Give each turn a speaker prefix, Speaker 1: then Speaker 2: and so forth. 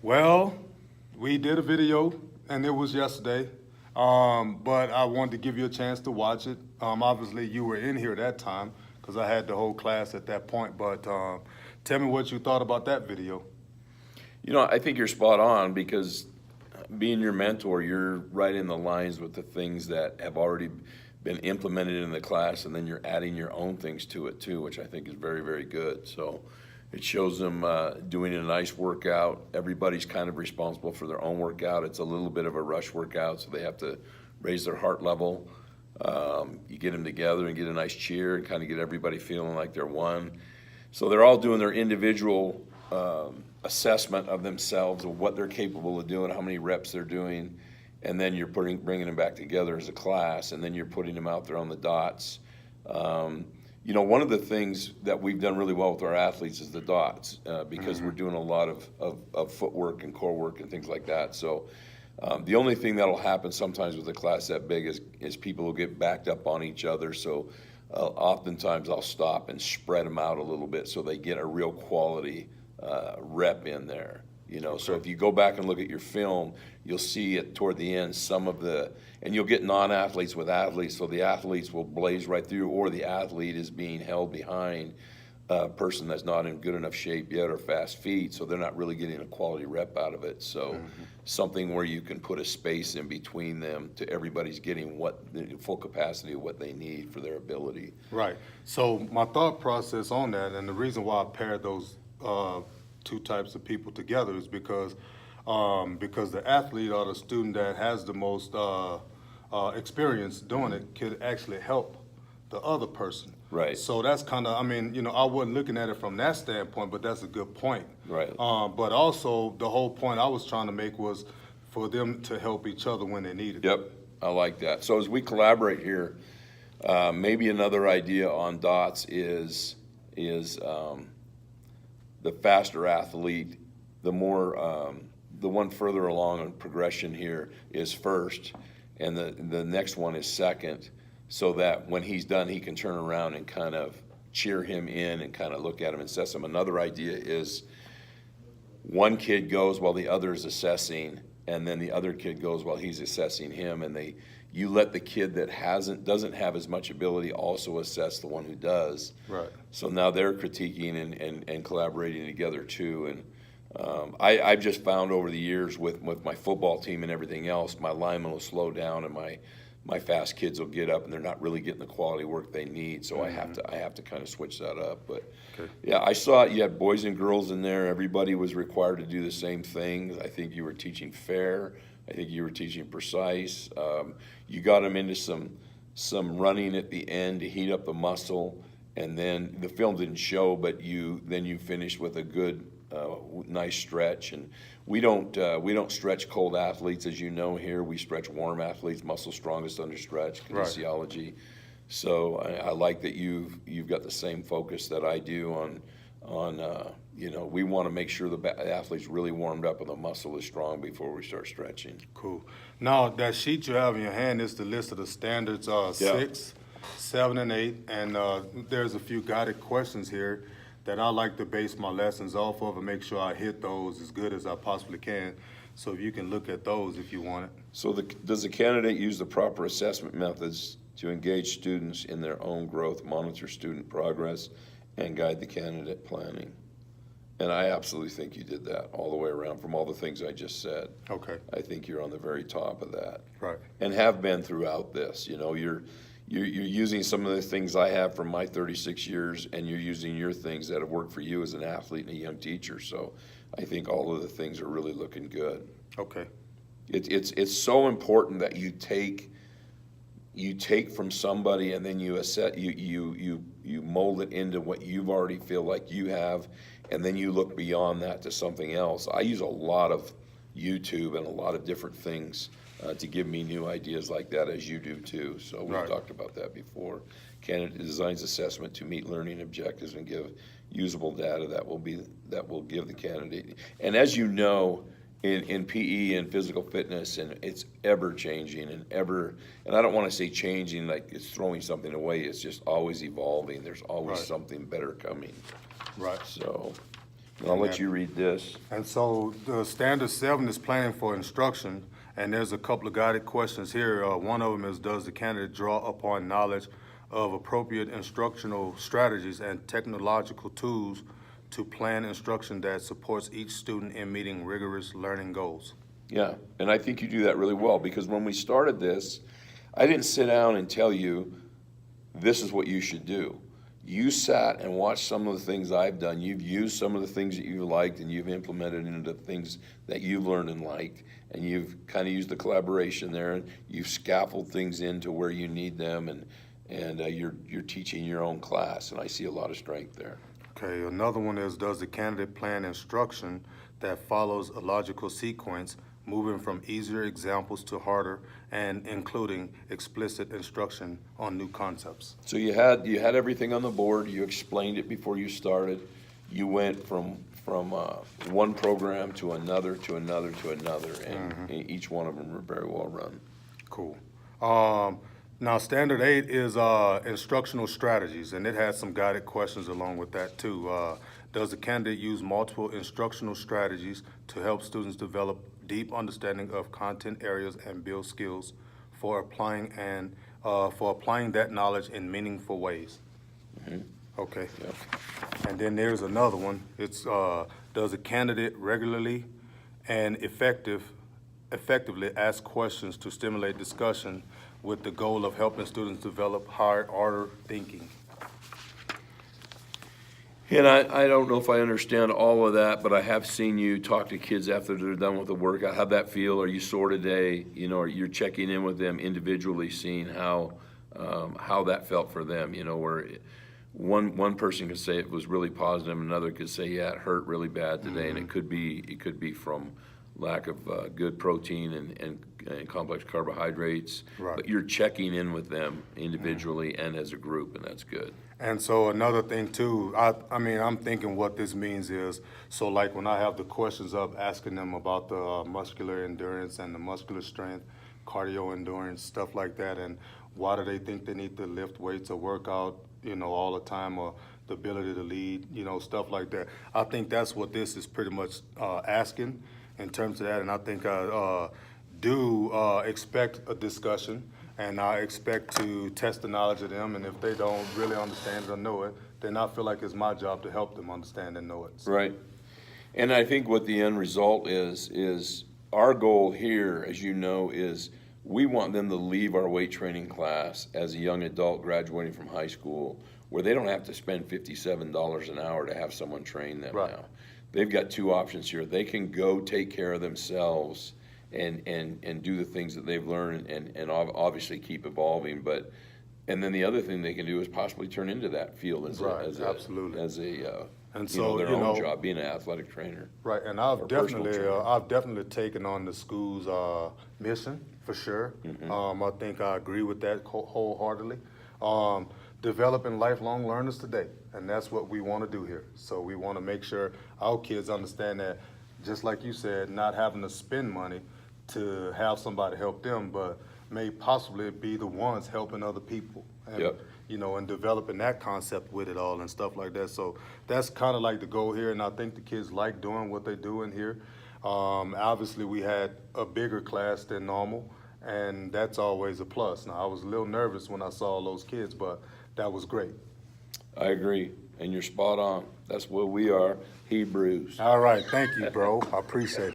Speaker 1: Well, we did a video, and it was yesterday. But I wanted to give you a chance to watch it. Obviously, you were in here that time because I had the whole class at that point. But tell me what you thought about that video.
Speaker 2: I think you're spot on because being your mentor, you're right in the lines with the things that have already been implemented in the class, and then you're adding your own things to it too, which I think is very, very good. So it shows them doing a nice workout. Everybody's kind of responsible for their own workout. It's a little bit of a rush workout, so they have to raise their heart level. You get them together and get a nice cheer and kind of get everybody feeling like they're one. So they're all doing their individual assessment of themselves, of what they're capable of doing, how many reps they're doing, and then you're bringing them back together as a class, and then you're putting them out there on the dots. One of the things that we've done really well with our athletes is the dots, because we're doing a lot of footwork and core work and things like that. So the only thing that'll happen sometimes with a class that big is people will get backed up on each other. So oftentimes I'll stop and spread them out a little bit so they get a real quality rep in there. So if you go back and look at your film, you'll see it toward the end, and you'll get non-athletes with athletes, so the athletes will blaze right through, or the athlete is being held behind a person that's not in good enough shape yet or fast feet, so they're not really getting a quality rep out of it. So something where you can put a space in between them to everybody's getting what the full capacity of what they need for their ability.
Speaker 1: Right. So my thought process on that, and the reason why I paired those two types of people together is because the athlete or the student that has the most experience doing it could actually help the other person.
Speaker 2: Right.
Speaker 1: So that's kind of, I wasn't looking at it from that standpoint, but that's a good point.
Speaker 2: Right.
Speaker 1: But also the whole point I was trying to make was for them to help each other when they needed it.
Speaker 2: Yep, I like that. So as we collaborate here, maybe another idea on dots is the faster athlete, the one further along in progression here is first, and the next one is second, so that when he's done, he can turn around and kind of cheer him in and kind of look at him and assess him. Another idea is one kid goes while the other is assessing, and then the other kid goes while he's assessing him, and you let the kid that doesn't have as much ability also assess the one who does.
Speaker 1: Right.
Speaker 2: So now they're critiquing and collaborating together too. And I've just found over the years with my football team and everything else, my linemen will slow down and my fast kids will get up and they're not really getting the quality work they need. So I have to kind of switch that up. But yeah, I saw you had boys and girls in there. Everybody was required to do the same thing. I think you were teaching fair. I think you were teaching precise. You got them into some running at the end to heat up the muscle, and then the film didn't show, but you finished with a good, nice stretch. And we don't stretch cold athletes, as you know here. We stretch warm athletes, muscle strongest under stretch, kinesiology. So I like that you've got the same focus that I do on we want to make sure the athlete's really warmed up and the muscle is strong before we start stretching.
Speaker 1: Cool. Now, that sheet you have in your hand is the list of the standards 6, 7, and 8, and there's a few guided questions here that I like to base my lessons off of and make sure I hit those as good as I possibly can. So if you can look at those if you want it.
Speaker 2: So does the candidate use the proper assessment methods to engage students in their own growth, monitor student progress, and guide the candidate planning? And I absolutely think you did that all the way around from all the things I just said.
Speaker 1: Okay.
Speaker 2: I think you're on the very top of that.
Speaker 1: Right.
Speaker 2: And have been throughout this. You're using some of the things I have from my 36 years, and you're using your things that have worked for you as an athlete and a young teacher. So I think all of the things are really looking good.
Speaker 1: Okay.
Speaker 2: It's so important that you take from somebody and then you assess, you mold it into what you've already feel like you have, and then you look beyond that to something else. I use a lot of YouTube and a lot of different things to give me new ideas like that, as you do too. So we've talked about that before. Candidate designs assessment to meet learning objectives and give usable data that will give the candidate. And as you know, in PE and physical fitness, and it's ever changing and I don't want to say changing like it's throwing something away. It's just always evolving. There's always something better coming.
Speaker 1: Right.
Speaker 2: So I'll let you read this.
Speaker 1: And so the standard 7 is planning for instruction, and there's a couple of guided questions here. One of them is, does the candidate draw upon knowledge of appropriate instructional strategies and technological tools to plan instruction that supports each student in meeting rigorous learning goals?
Speaker 2: Yeah, and I think you do that really well, because when we started this, I didn't sit down and tell you, this is what you should do. You sat and watched some of the things I've done. You've used some of the things that you liked, and you've implemented into things that you've learned and liked, and you've kind of used the collaboration there, and you've scaffolded things into where you need them, and you're teaching your own class, and I see a lot of strength there.
Speaker 1: Okay, another one is, does the candidate plan instruction that follows a logical sequence, moving from easier examples to harder, and including explicit instruction on new concepts?
Speaker 2: So you had everything on the board. You explained it before you started. You went from one program to another to another to another, and each one of them were very well run.
Speaker 1: Cool. Now, standard 8 is instructional strategies, and it has some guided questions along with that too. Does the candidate use multiple instructional strategies to help students develop deep understanding of content areas and build skills for applying that knowledge in meaningful ways? Okay.
Speaker 2: Yep.
Speaker 1: And then there's another one. It's does the candidate regularly and effectively ask questions to stimulate discussion with the goal of helping students develop higher order thinking?
Speaker 2: And I don't know if I understand all of that, but I have seen you talk to kids after they're done with the work. How'd that feel? Are you sort of you're checking in with them individually, seeing how that felt for them, where one person could say it was really positive, another could say, yeah, it hurt really bad today, and it could be from lack of good protein and complex carbohydrates.
Speaker 1: Right.
Speaker 2: But you're checking in with them individually and as a group, and that's good.
Speaker 1: And so another thing too, I mean, I'm thinking what this means is, so like when I have the questions up, asking them about the muscular endurance and the muscular strength, cardio endurance, stuff like that, and why do they think they need to lift weights or work out, all the time, or the ability to lead, stuff like that. I think that's what this is pretty much asking in terms of that, and I think I do expect a discussion. And I expect to test the knowledge of them, and if they don't really understand it or know it, then I feel like it's my job to help them understand and know it.
Speaker 2: Right. And I think what the end result is our goal here, as you know, is we want them to leave our weight training class as a young adult graduating from high school, where they don't have to spend $57 an hour to have someone train them now. They've got two options here. They can go take care of themselves and do the things that they've learned and obviously keep evolving, and then the other thing they can do is possibly turn into that field as their own job, being an athletic trainer.
Speaker 1: Right, and I've definitely taken on the school's mission for sure. I think I agree with that wholeheartedly. Developing lifelong learners today, and that's what we want to do here. So we want to make sure our kids understand that, just like you said, not having to spend money to have somebody help them, but may possibly be the ones helping other people, and and developing that concept with it all and stuff like that. So that's kind of like the goal here, and I think the kids like doing what they do in here. Obviously, we had a bigger class than normal, and that's always a plus. Now, I was a little nervous when I saw all those kids, but that was great.
Speaker 2: I agree, and you're spot on. That's what we are, Hebrews.
Speaker 1: All right, thank you, bro. I appreciate it.